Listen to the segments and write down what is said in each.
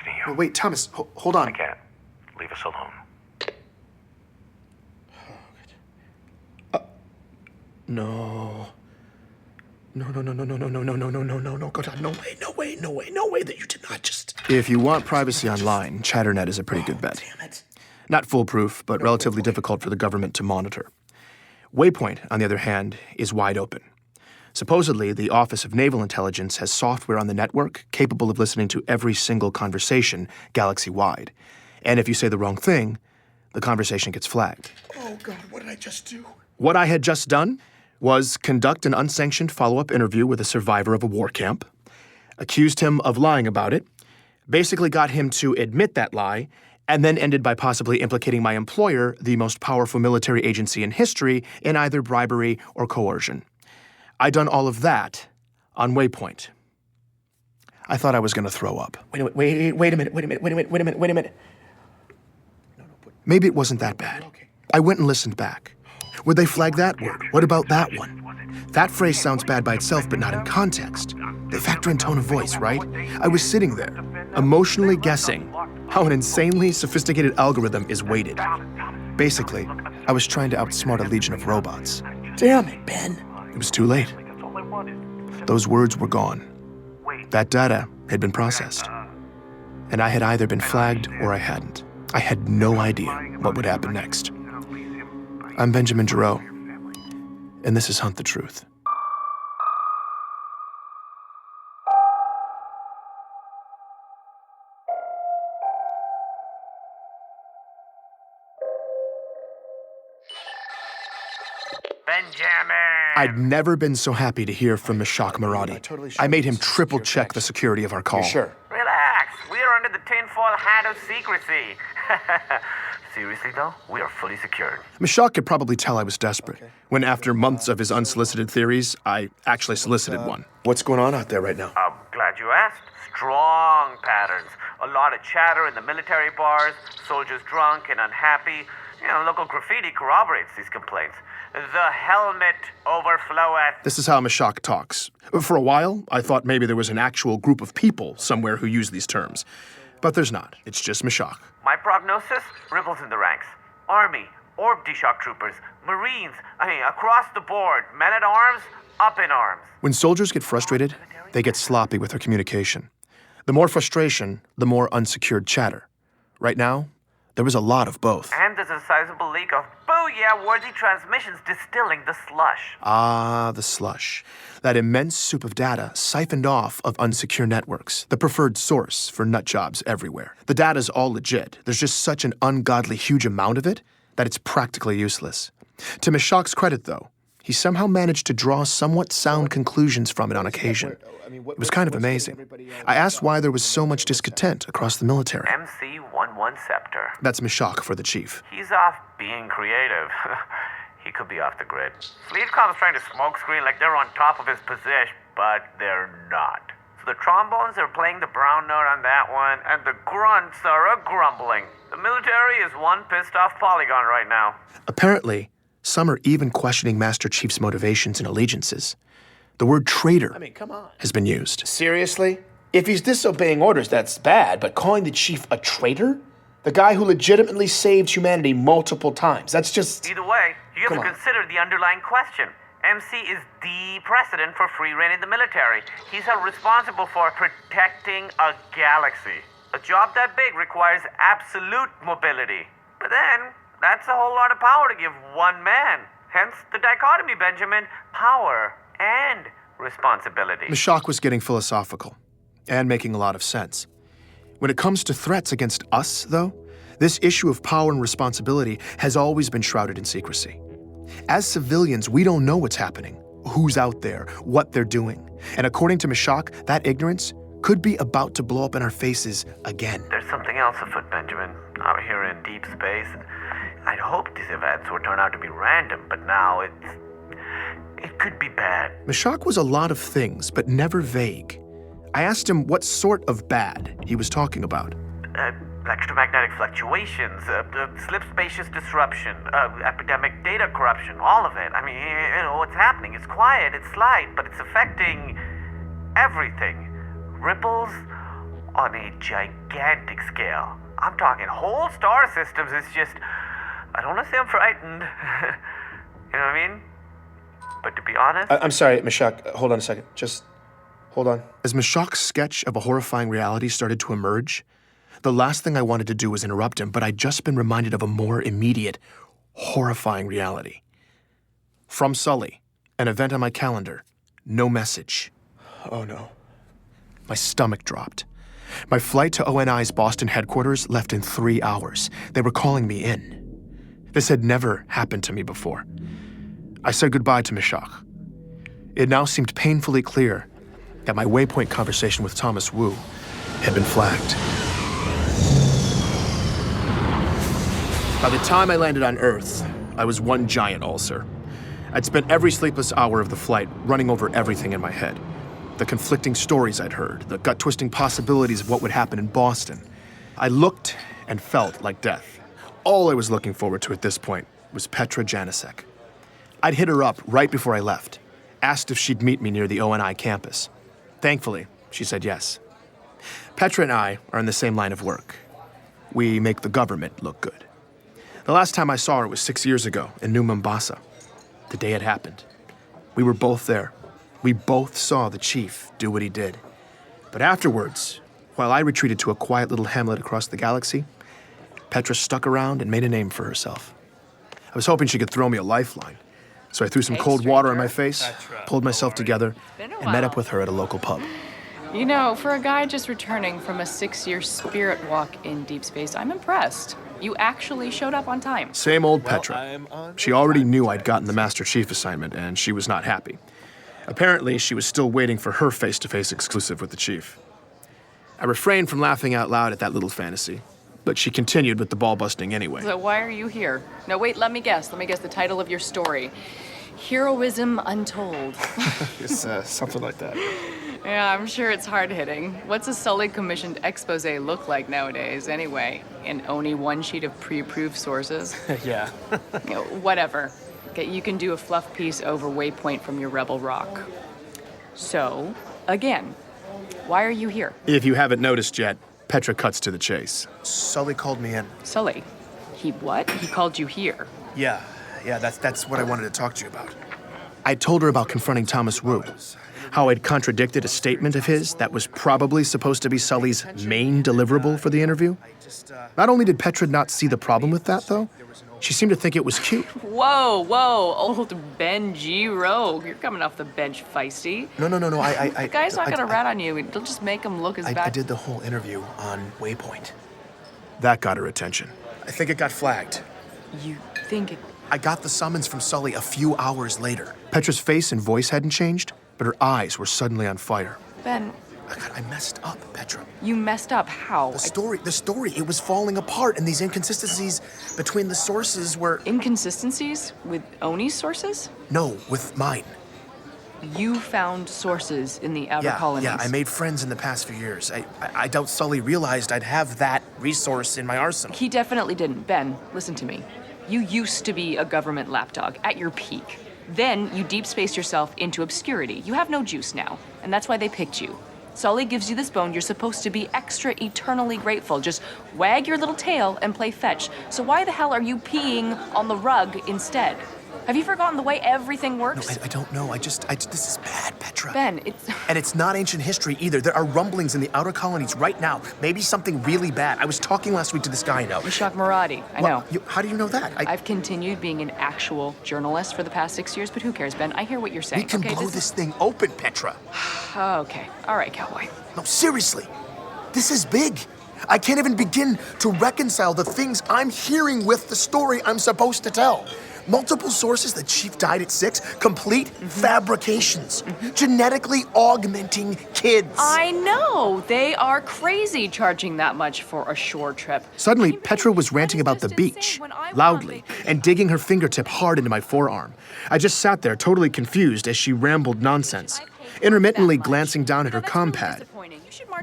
talking to you. Wait, Thomas, hold on. I can't. Leave us alone. No. No, God, no way that you did not just... If you want privacy online, ChatterNet is a pretty good bet. Damn it. Not foolproof, but relatively difficult for the government to monitor. Waypoint, on the other hand, is wide open. Supposedly, the Office of Naval Intelligence has software on the network capable of listening to every single conversation galaxy-wide. And if you say the wrong thing, the conversation gets flagged. Oh, God, what did I just do? What I had just done was conduct an unsanctioned follow-up interview with a survivor of a war camp, accused him of lying about it, basically got him to admit that lie, and then ended by possibly implicating my employer, the most powerful military agency in history, in either bribery or coercion. I'd done all of that on Waypoint. I thought I was going to throw up. Wait a minute. Maybe it wasn't that bad. I went and listened back. Would they flag that word? What about that one? That phrase sounds bad by itself, but not in context. They factor in tone of voice, right? I was sitting there, emotionally guessing how an insanely sophisticated algorithm is weighted. Basically, I was trying to outsmart a legion of robots. Damn it, Ben. It was too late. Those words were gone. That data had been processed. And I had either been flagged or I hadn't. I had no idea what would happen next. I'm Benjamin Giroux, and this is Hunt the Truth. Benjamin! I'd never been so happy to hear from Meshach Maradi. I made him triple-check the security of our call. Sure. Relax. We are under the tinfoil hat of secrecy. Seriously, though, we are fully secured. Meshach could probably tell I was desperate, when after months of his unsolicited theories, I actually solicited one. What's going on out there right now? I'm glad you asked. Strong patterns. A lot of chatter in the military bars, soldiers drunk and unhappy. Local graffiti corroborates these complaints. The helmet overfloweth. This is how Meshach talks. For a while, I thought maybe there was an actual group of people somewhere who use these terms. But there's not. It's just Meshach. My prognosis? Ripples in the ranks. Army, orb shock troopers, Marines, across the board. Men at arms, up in arms. When soldiers get frustrated, they get sloppy with their communication. The more frustration, the more unsecured chatter. Right now, there was a lot of both. And there's a sizable leak of booyah-worthy transmissions distilling the slush. Ah, the slush. That immense soup of data siphoned off of unsecure networks, the preferred source for nut jobs everywhere. The data's all legit. There's just such an ungodly huge amount of it that it's practically useless. To Meshach's credit, though, he somehow managed to draw somewhat sound conclusions from it on occasion. It was kind of amazing. I asked why there was so much discontent across the military. MC-11 Scepter. That's Meshach for the chief. He's off being creative. He could be off the grid. Fleetcom's trying to smokescreen like they're on top of his position, but they're not. So the trombones are playing the brown note on that one, and the grunts are a-grumbling. The military is one pissed-off polygon right now. Apparently, some are even questioning Master Chief's motivations and allegiances. The word traitor Come on. has been used. Seriously? If he's disobeying orders, that's bad, but calling the chief a traitor? The guy who legitimately saved humanity multiple times, that's just... Either way, you have Come to on. consider the underlying question. MC is the precedent for free reign in the military. He's held responsible for protecting a galaxy. A job that big requires absolute mobility. But then, that's a whole lot of power to give one man. Hence the dichotomy, Benjamin. Power and responsibility. Meshach was getting philosophical and making a lot of sense. When it comes to threats against us, though, this issue of power and responsibility has always been shrouded in secrecy. As civilians, we don't know what's happening, who's out there, what they're doing. And according to Meshach, that ignorance could be about to blow up in our faces again. There's something else afoot, Benjamin. Out here in deep space. I'd hoped these events would turn out to be random, but now it could be bad. Meshach was a lot of things, but never vague. I asked him what sort of bad he was talking about. Electromagnetic fluctuations, slip spacious disruption, epidemic data corruption, all of it. What's happening? It's quiet, it's slight, but it's affecting everything. Ripples on a gigantic scale. I'm talking whole star systems. It's just, I don't want to say I'm frightened. You know what I mean? But to be honest... I'm sorry, Mashak. Hold on a second. Just hold on. As Mashak's sketch of a horrifying reality started to emerge, the last thing I wanted to do was interrupt him, but I'd just been reminded of a more immediate, horrifying reality. From Sully, an event on my calendar, no message. Oh, no. My stomach dropped. My flight to ONI's Boston headquarters left in 3 hours. They were calling me in. This had never happened to me before. I said goodbye to Mashak. It now seemed painfully clear that my waypoint conversation with Thomas Wu had been flagged. By the time I landed on Earth, I was one giant ulcer. I'd spent every sleepless hour of the flight running over everything in my head. The conflicting stories I'd heard, the gut-twisting possibilities of what would happen in Boston. I looked and felt like death. All I was looking forward to at this point was Petra Janicek. I'd hit her up right before I left, asked if she'd meet me near the ONI campus. Thankfully, she said yes. Petra and I are in the same line of work. We make the government look good. The last time I saw her was 6 years ago in New Mombasa. The day it happened. We were both there. We both saw the chief do what he did. But afterwards, while I retreated to a quiet little hamlet across the galaxy, Petra stuck around and made a name for herself. I was hoping she could throw me a lifeline. So I threw some cold water on my face, pulled myself together, and met up with her at a local pub. You know, for a guy just returning from a 6-year spirit walk in deep space, I'm impressed. You actually showed up on time. Same old Petra. She already knew I'd gotten the Master Chief assignment, and she was not happy. Apparently, she was still waiting for her face-to-face exclusive with the Chief. I refrained from laughing out loud at that little fantasy, but she continued with the ball-busting anyway. So why are you here? No, wait, let me guess. Let me guess the title of your story. Heroism Untold. It's something like that. Yeah, I'm sure it's hard-hitting. What's a Sully commissioned expose look like nowadays, anyway? And only one sheet of pre-approved sources? Yeah. You know, whatever. Okay, you can do a fluff piece over waypoint from your Rebel Rock. So, again, why are you here? If you haven't noticed yet, Petra cuts to the chase. Sully called me in. Sully? He what? He called you here. Yeah, that's what I wanted to talk to you about. I told her about confronting Thomas Wu, how I'd contradicted a statement of his that was probably supposed to be Sully's main deliverable for the interview. Not only did Petra not see the problem with that, though, she seemed to think it was cute. Whoa, old Ben G. Rogue. You're coming off the bench feisty. No, The guy's not gonna rat on you. It'll just make him look as bad. I did the whole interview on Waypoint. That got her attention. I think it got flagged. You think it... I got the summons from Sully a few hours later. Petra's face and voice hadn't changed, but her eyes were suddenly on fire. Ben... I messed up, Petra. You messed up how? The story, it was falling apart, and these inconsistencies between the sources were... Inconsistencies? With Oni's sources? No, with mine. You found sources in the outer colonies. Yeah, I made friends in the past few years. I doubt Sully realized I'd have that resource in my arsenal. He definitely didn't. Ben, listen to me. You used to be a government lapdog at your peak. Then you deep spaced yourself into obscurity. You have no juice now, and that's why they picked you. Sully gives you this bone, you're supposed to be extra eternally grateful. Just wag your little tail and play fetch. So why the hell are you peeing on the rug instead? Have you forgotten the way everything works? No, I don't know. This is bad, Petra. Ben, it's... And it's not ancient history either. There are rumblings in the outer colonies right now. Maybe something really bad. I was talking last week to this guy I know. Mashak Maradi, I know. How do you know that? I've continued being an actual journalist for the past 6 years, but who cares, Ben? I hear what you're saying. We can blow this thing open, Petra. Okay. All right, cowboy. No, seriously. This is big. I can't even begin to reconcile the things I'm hearing with the story I'm supposed to tell. Multiple sources, the chief died at 6, complete fabrications, genetically augmenting kids. I know, they are crazy charging that much for a shore trip. Suddenly, Petra was ranting about the beach, loudly, and digging her fingertip hard into my forearm. I just sat there, totally confused as she rambled nonsense, intermittently glancing down at her compad.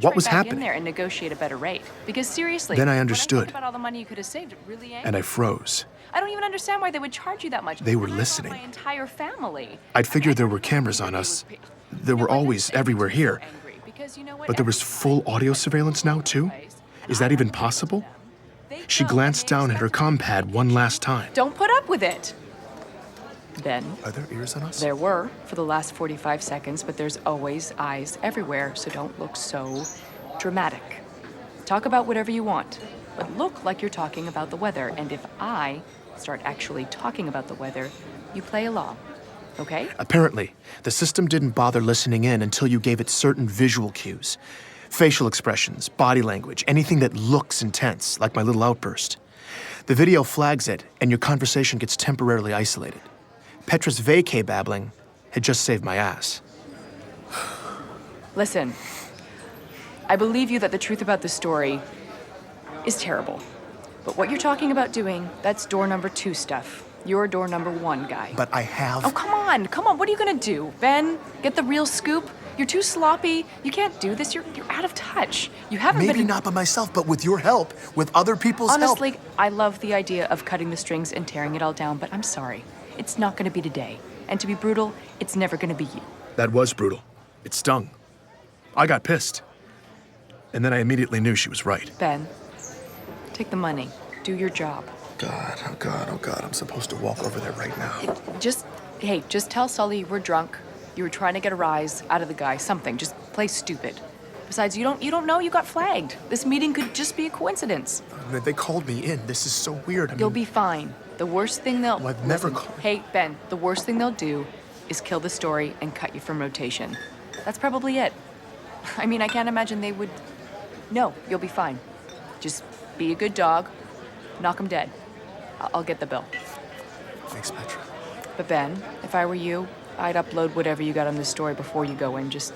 What was happening? There and negotiate a better rate. Because seriously, then I understood, about all the money you could have saved, it really and I froze. I don't even understand why they would charge you that much. They were listening. My entire family. I'd figured there were cameras on us. There were always everywhere here. Because you know what? But there was full audio surveillance now, too? Is that even possible? She glanced down at her comm pad one last time. Don't put up with it. Ben, Are there ears on us? there were for the last 45 seconds, but there's always eyes everywhere, so don't look so dramatic. Talk about whatever you want, but look like you're talking about the weather. And if I start actually talking about the weather, you play along, okay? Apparently, the system didn't bother listening in until you gave it certain visual cues. Facial expressions, body language, anything that looks intense, like my little outburst. The video flags it, and your conversation gets temporarily isolated. Petra's vacay babbling had just saved my ass. Listen, I believe you that the truth about the story is terrible. But what you're talking about doing, that's door number 2 stuff. You're door number 1 guy. But I have... Oh, come on, what are you gonna do? Ben, get the real scoop? You're too sloppy. You can't do this. You're out of touch. You haven't been... Maybe not by myself, but with your help, with other people's help. Honestly, I love the idea of cutting the strings and tearing it all down, but I'm sorry. It's not gonna be today. And to be brutal, it's never gonna be you. That was brutal. It stung. I got pissed. And then I immediately knew she was right. Ben, take the money. Do your job. God, oh God, oh God, I'm supposed to walk over there right now. Just tell Sully you were drunk. You were trying to get a rise out of the guy, something. Just play stupid. Besides, you don't know you got flagged. This meeting could just be a coincidence. They called me in. This is so weird. You'll be fine. The worst thing they'll... Well, I've never Listen, called... Hey, Ben, the worst thing they'll do is kill the story and cut you from rotation. That's probably it. I mean, I can't imagine they would... No, you'll be fine. Just be a good dog. Knock 'em dead. I'll get the bill. Thanks, Petra. But Ben, if I were you, I'd upload whatever you got on this story before you go in. Just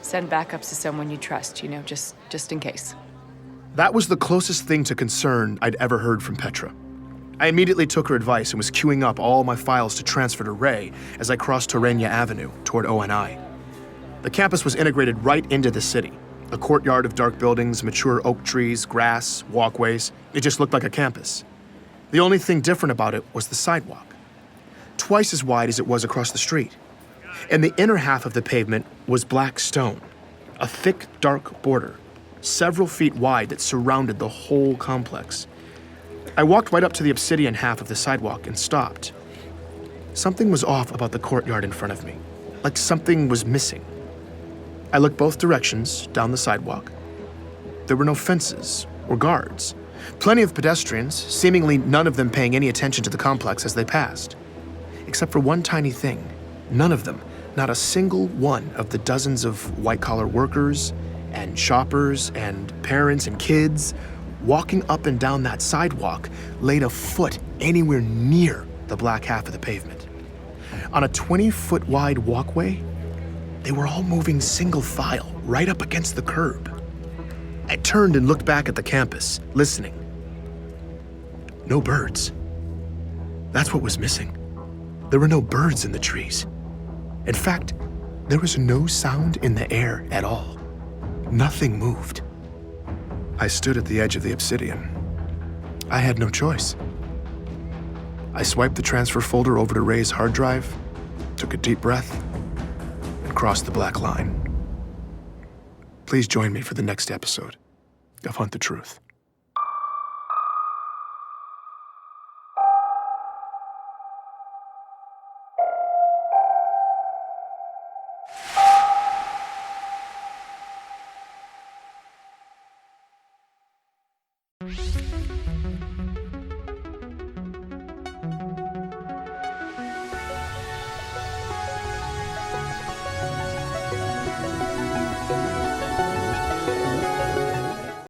send backups to someone you trust, just in case. That was the closest thing to concern I'd ever heard from Petra. I immediately took her advice and was queuing up all my files to transfer to Ray as I crossed Torrenia Avenue toward ONI. The campus was integrated right into the city. A courtyard of dark buildings, mature oak trees, grass, walkways. It just looked like a campus. The only thing different about it was the sidewalk. Twice as wide as it was across the street. And the inner half of the pavement was black stone, a thick, dark border, several feet wide that surrounded the whole complex. I walked right up to the obsidian half of the sidewalk and stopped. Something was off about the courtyard in front of me, like something was missing. I looked both directions down the sidewalk. There were no fences or guards. Plenty of pedestrians, seemingly none of them paying any attention to the complex as they passed. Except for one tiny thing. None of them, not a single one of the dozens of white-collar workers and shoppers and parents and kids walking up and down that sidewalk laid a foot anywhere near the black half of the pavement. On a 20-foot wide walkway, they were all moving single file right up against the curb. I turned and looked back at the campus, listening. No birds. That's what was missing. There were no birds in the trees. In fact, there was no sound in the air at all. Nothing moved. I stood at the edge of the obsidian. I had no choice. I swiped the transfer folder over to Ray's hard drive, took a deep breath, and crossed the black line. Please join me for the next episode of Hunt the Truth.